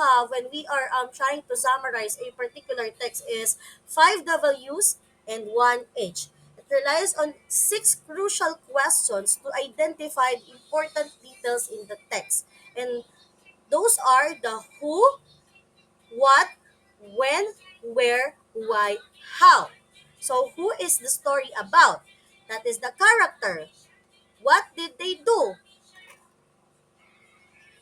have when we are trying to summarize a particular text is 5 Ws and 1 H. It relies on 6 crucial questions to identify important details in the text. And those are the who, what, when, where, why, how. So who is the story about? That is the character. What did they do?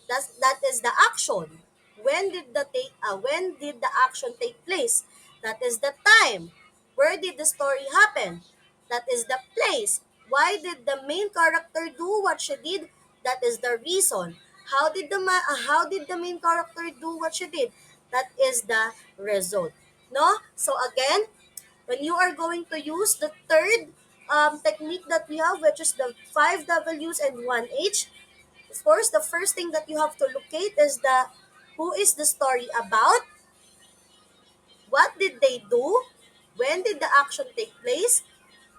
That is the action. When did the action take place? That is the time. Where did the story happen? That is the place. Why did the main character do what she did? That is the reason. How did the main character do what she did? That is the result. No? So again, when you are going to use the third technique that we have, which is the 5 Ws and 1 H, of course, the first thing that you have to locate is the who is the story about, what did they do, when did the action take place,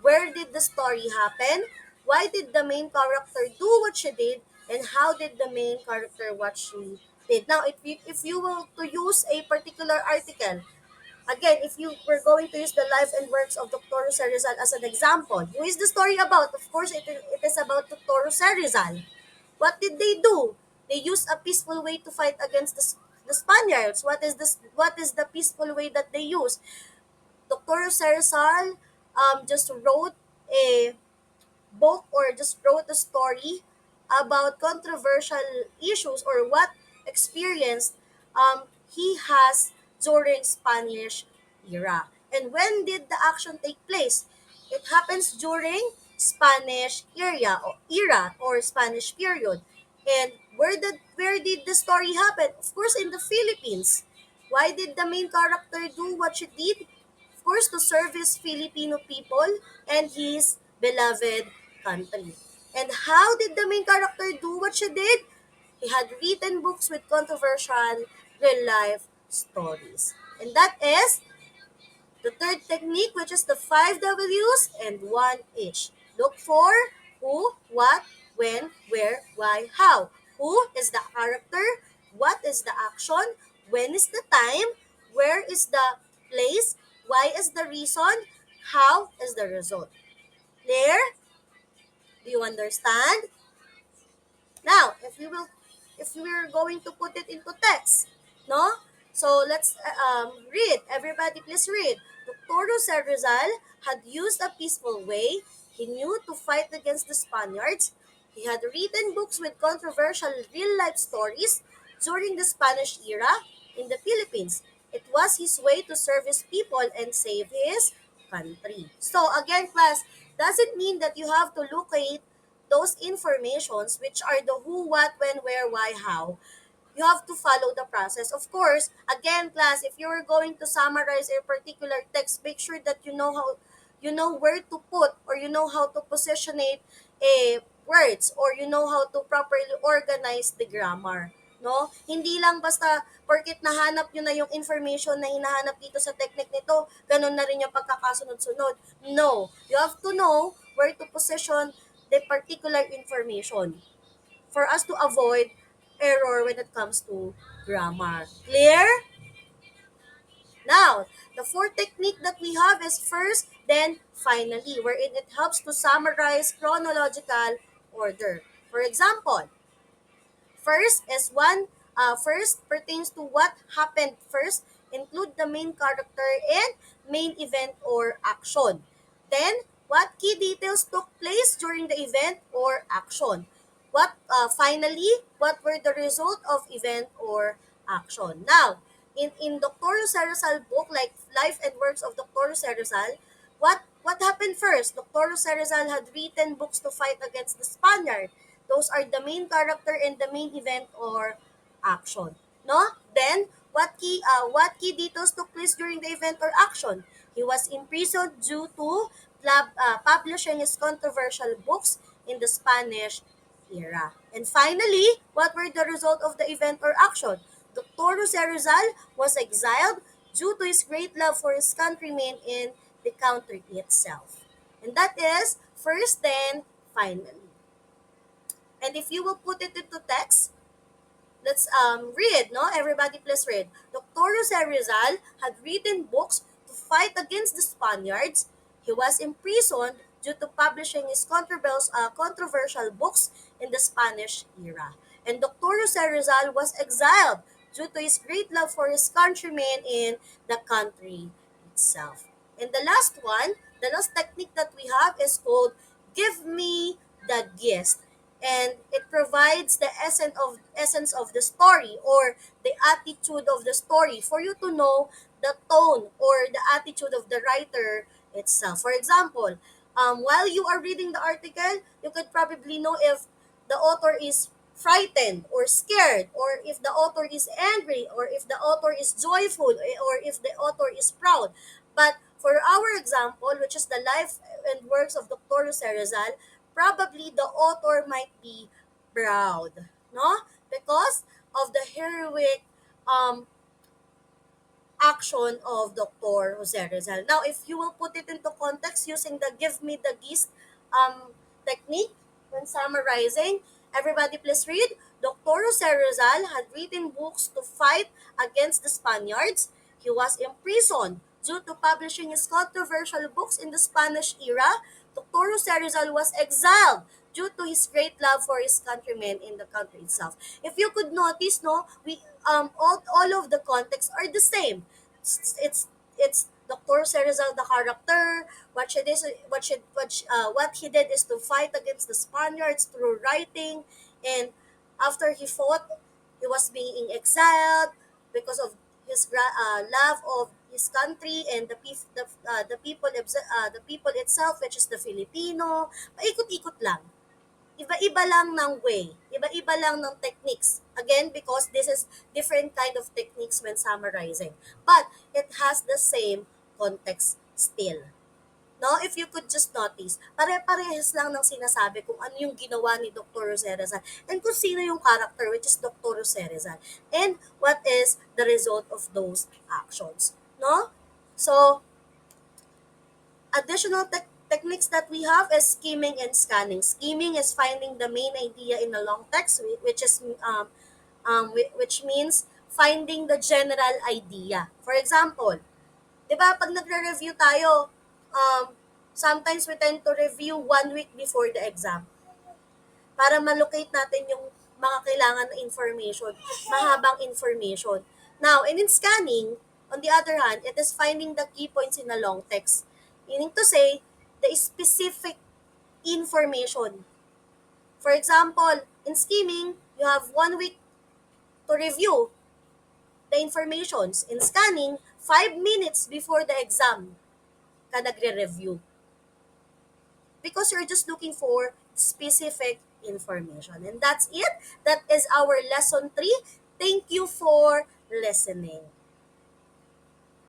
where did the story happen, why did the main character do what she did, and how did the main character what she did. Now, if you will to use a particular article, again, if you were going to use the life and works of Dr. Jose Rizal as an example, who is the story about? Of course, it is about Dr. Jose Rizal. What did they do? They used a peaceful way to fight against the Spaniards. What is the peaceful way that they use? Dr. Jose Rizal just wrote a book or just wrote a story about controversial issues or what experience he has during Spanish era. And when did the action take place? It happens during Spanish era or Spanish period. And where did the story happen? Of course, in the Philippines. Why did the main character do what she did? Of course, to serve his Filipino people and his beloved country. And how did the main character do what she did? He had written books with controversial real-life stories. And that is the third technique, which is the 5 Ws and 1 H. Look for who, what, when, where, why, how. Who is the character? What is the action? When is the time? Where is the place? Why is the reason? How is the result? Clear? Do you understand? Now, if we are going to put it into text, no? So let's read. Everybody, please read. Dr. Jose Rizal had used a peaceful way. He knew to fight against the Spaniards. He had written books with controversial real-life stories during the Spanish era in the Philippines. It was his way to serve his people and save his country. So again, class, doesn't mean that you have to locate those informations, which are the who, what, when, where, why, how. You have to follow the process. Of course, again, class, if you're going to summarize a particular text, make sure that you know where to put, or you know how to positionate a words, or you know how to properly organize the grammar. No? Hindi lang basta porket nahanap nyo na yung information na hinahanap dito sa technique nito, ganun na rin yung pagkakasunod-sunod. No. You have to know where to position the particular information for us to avoid error when it comes to grammar. Clear? Now, the fourth technique that we have is first, then finally, wherein it helps to summarize chronological order. For example, first pertains to what happened first, include the main character and main event or action. Then, what key details took place during the event or action? Finally, what were the result of event or action? Now, in Dr. Jose Rizal book, like Life and Works of Dr. Jose Rizal, what happened first? Dr. Jose Rizal had written books to fight against the Spaniard. Those are the main character and the main event or action. No? Then, what key details took place during the event or action? He was imprisoned due to publishing his controversial books in the Spanish era. And finally, what were the result of the event or action? Dr. Jose Rizal was exiled due to his great love for his countrymen in the country itself. And that is first, then finally. And if you will put it into text, Let's read, no? Everybody please read. Dr. Jose Rizal had written books to fight against the Spaniards. He was imprisoned due to publishing his controversial books in the Spanish era. And Dr. Jose Rizal was exiled due to his great love for his countrymen in the country itself. And the last one, the last technique that we have is called Give Me the Gist, and it provides the essence of the story, or the attitude of the story, for you to know the tone or the attitude of the writer itself. For example, while you are reading the article, you could probably know if the author is frightened or scared, or if the author is angry, or if the author is joyful, or if the author is proud. But for our example, which is the life and works of Dr. Jose Rizal, probably the author might be proud, no? Because of the heroic um, action of Dr. Jose Rizal. Now, if you will put it into context using the give me the gist technique when summarizing, everybody please read. Dr. Jose Rizal had written books to fight against the Spaniards. He was imprisoned due to publishing his controversial books in the Spanish era. Dr. Jose Rizal was exiled due to his great love for his countrymen in the country itself. If you could notice, no, we all of the contexts are the same. It's Dr. Serizal, the character. What he did is to fight against the Spaniards through writing, and after he fought, he was being exiled because of his love of his country and the people itself, which is the Filipino. Paikot-ikot lang, iba-iba lang ng way, iba-iba lang ng techniques. Again, because this is different kind of techniques when summarizing. But it has the same context still. No, if you could just notice, pare-parehas lang ng sinasabi kung ano yung ginawa ni Dr. Jose Rizal and kung sino yung character, which is Dr. Jose Rizal, and what is the result of those actions. No? So, additional techniques that we have is skimming and scanning. Skimming is finding the main idea in a long text, which means finding the general idea. For example, di ba pag nagre-review tayo, sometimes we tend to review 1 week before the exam para malocate natin yung mga kailangan na information, mahabang information. Now, and in scanning, on the other hand, it is finding the key points in a long text. Meaning to say, the specific information. For example, in skimming, you have 1 week to review the informations. In scanning, 5 minutes before the exam ka nagre-review. Because you're just looking for specific information. And that's it. That is our lesson 3. Thank you for listening.